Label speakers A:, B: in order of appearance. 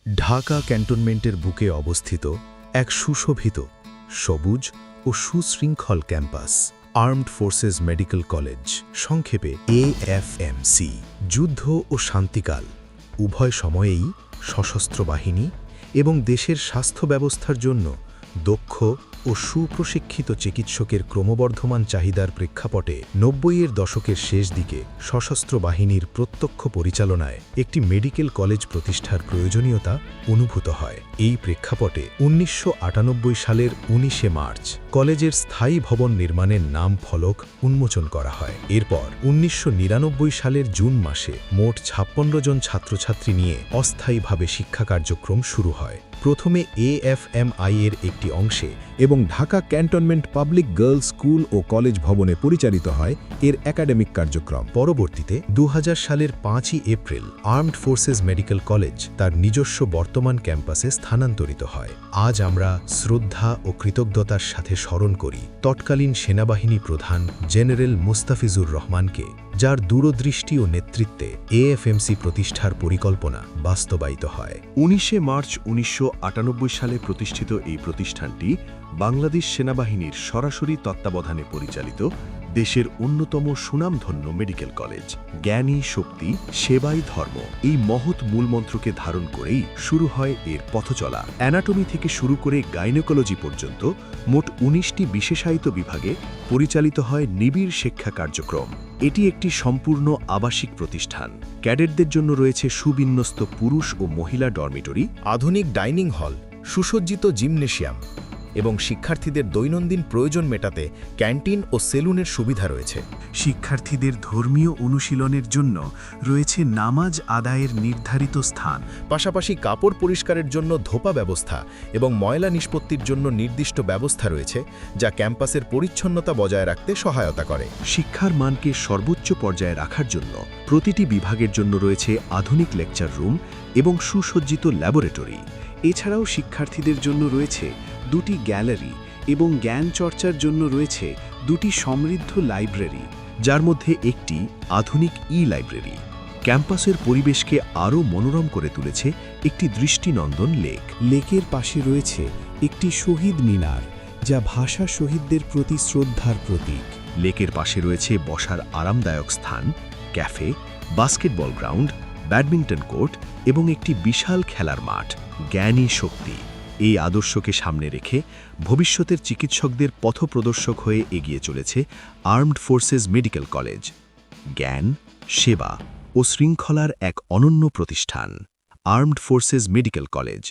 A: ঢাকা ক্যান্টনমেন্টের বুকে অবস্থিত এক সুশোভিত সবুজ ও সুশৃঙ্খল campus armed forces medical college, সংক্ষেপে AFMC। যুদ্ধ ও শান্তিকাল উভয় সময়েই সশস্ত্র বাহিনী এবং দেশের স্বাস্থ্য ব্যবস্থার জন্য দক্ষ ও সুপ্রশিক্ষিত চিকিৎসকের ক্রমবর্ধমান চাহিদার প্রেক্ষাপটে ৯০-এর দশকের শেষ দিকে সশস্ত্র বাহিনীর প্রত্যক্ষ পরিচালনায় একটি মেডিকেল কলেজ প্রতিষ্ঠার প্রয়োজনীয়তা অনুভূত হয়। এই প্রেক্ষাপটে ১৯৯৮ সালের ১৯শে মার্চ কলেজের স্থায়ী ভবন নির্মাণের নাম ফলক উন্মোচন করা হয়। এরপর ১৯৯৯ সালের জুন মাসে মোট ৫৬ জন ছাত্রছাত্রী নিয়ে অস্থায়ীভাবে শিক্ষা কার্যক্রম শুরু হয়। প্রথমে AFMI এর একটি অংশে
B: এবং Dhaka cantonment public girls school ও কলেজ ভবনে পরিচালিত হয় এর একাডেমিক কার্যক্রম।
A: পরবর্তীতে ২০০০ সালের ৫ই April armed forces medical college তার নিজস্ব বর্তমান ক্যাম্পাসে স্থানান্তরিত হয়। আজ আমরা শ্রদ্ধা ও কৃতজ্ঞতার সাথে স্মরণ করি তৎকালীন সেনাবাহিনী প্রধান জেনারেল মুস্তাফিজুর রহমানকে, যার দূরদৃষ্টি ও নেতৃত্বে AFMC প্রতিষ্ঠার পরিকল্পনা বাস্তবায়িত হয়।
C: ১৯শে মার্চ ১৯৯৮ সালে প্রতিষ্ঠিত এই প্রতিষ্ঠানটি বাংলাদেশ সেনাবাহিনীর সরাসরি তত্ত্বাবধানে পরিচালিত দেশের অন্যতম সুনামধন্য মেডিকেল কলেজ। জ্ঞানী শক্তি, সেবাই ধর্ম, এই মহৎ মূলমন্ত্রকে ধারণ করেই শুরু হয় এর পথচলা। অ্যানাটমি থেকে শুরু করে গাইনোকোলজি পর্যন্ত মোট ১৯টি বিশেষায়িত বিভাগে পরিচালিত হয় নিবিড় শিক্ষা কার্যক্রম। এটি একটি সম্পূর্ণ আবাসিক প্রতিষ্ঠান। ক্যাডেটদের জন্য রয়েছে সুবিন্যস্ত পুরুষ ও মহিলা ডরমিটরি,
A: আধুনিক ডাইনিং হল, সুসজ্জিত জিমনেশিয়াম এবং শিক্ষার্থীদের দৈনন্দিন প্রয়োজন মেটাতে ক্যান্টিন ও সেলুনের সুবিধা রয়েছে।
D: শিক্ষার্থীদের ধর্মীয় অনুশীলনের জন্য রয়েছে নামাজ আদায়ের নির্ধারিত স্থান।
A: পাশাপাশি কাপড় পরিষ্কারের জন্য ধোপা ব্যবস্থা এবং ময়লা নিষ্পত্তির জন্য নির্দিষ্ট ব্যবস্থা রয়েছে, যা ক্যাম্পাসের পরিচ্ছন্নতা বজায় রাখতে সহায়তা করে।
C: শিক্ষার মানকে সর্বোচ্চ পর্যায়ে রাখার জন্য প্রতিটি বিভাগের জন্য রয়েছে আধুনিক লেকচার রুম এবং সুসজ্জিত ল্যাবরেটরি। এছাড়াও শিক্ষার্থীদের জন্য রয়েছে 2টি গ্যালারি এবং জ্ঞান চর্চার জন্য রয়েছে 2টি সমৃদ্ধ লাইব্রেরি, যার মধ্যে একটি আধুনিক লাইব্রেরি। ক্যাম্পাসের পরিবেশকে আরও মনোরম করে তুলেছে একটি দৃষ্টিনন্দন লেক।
D: লেকের পাশে রয়েছে একটি শহীদ মিনার, যা ভাষা শহীদদের প্রতি শ্রদ্ধার প্রতীক।
C: লেকের পাশে রয়েছে বসার আরামদায়ক স্থান, cafe, basketball ground, badminton court এবং একটি বিশাল খেলার মাঠ। জ্ঞানী শক্তি, এই আদর্শকে সামনে রেখে ভবিষ্যতের চিকিৎসকদের পথপ্রদর্শক হয়ে এগিয়ে চলেছে আর্মড ফোর্সেস মেডিকেল কলেজ। জ্ঞান, সেবা ও শৃঙ্খলার এক অনন্য প্রতিষ্ঠান আর্মড ফোর্সেস মেডিকেল কলেজ।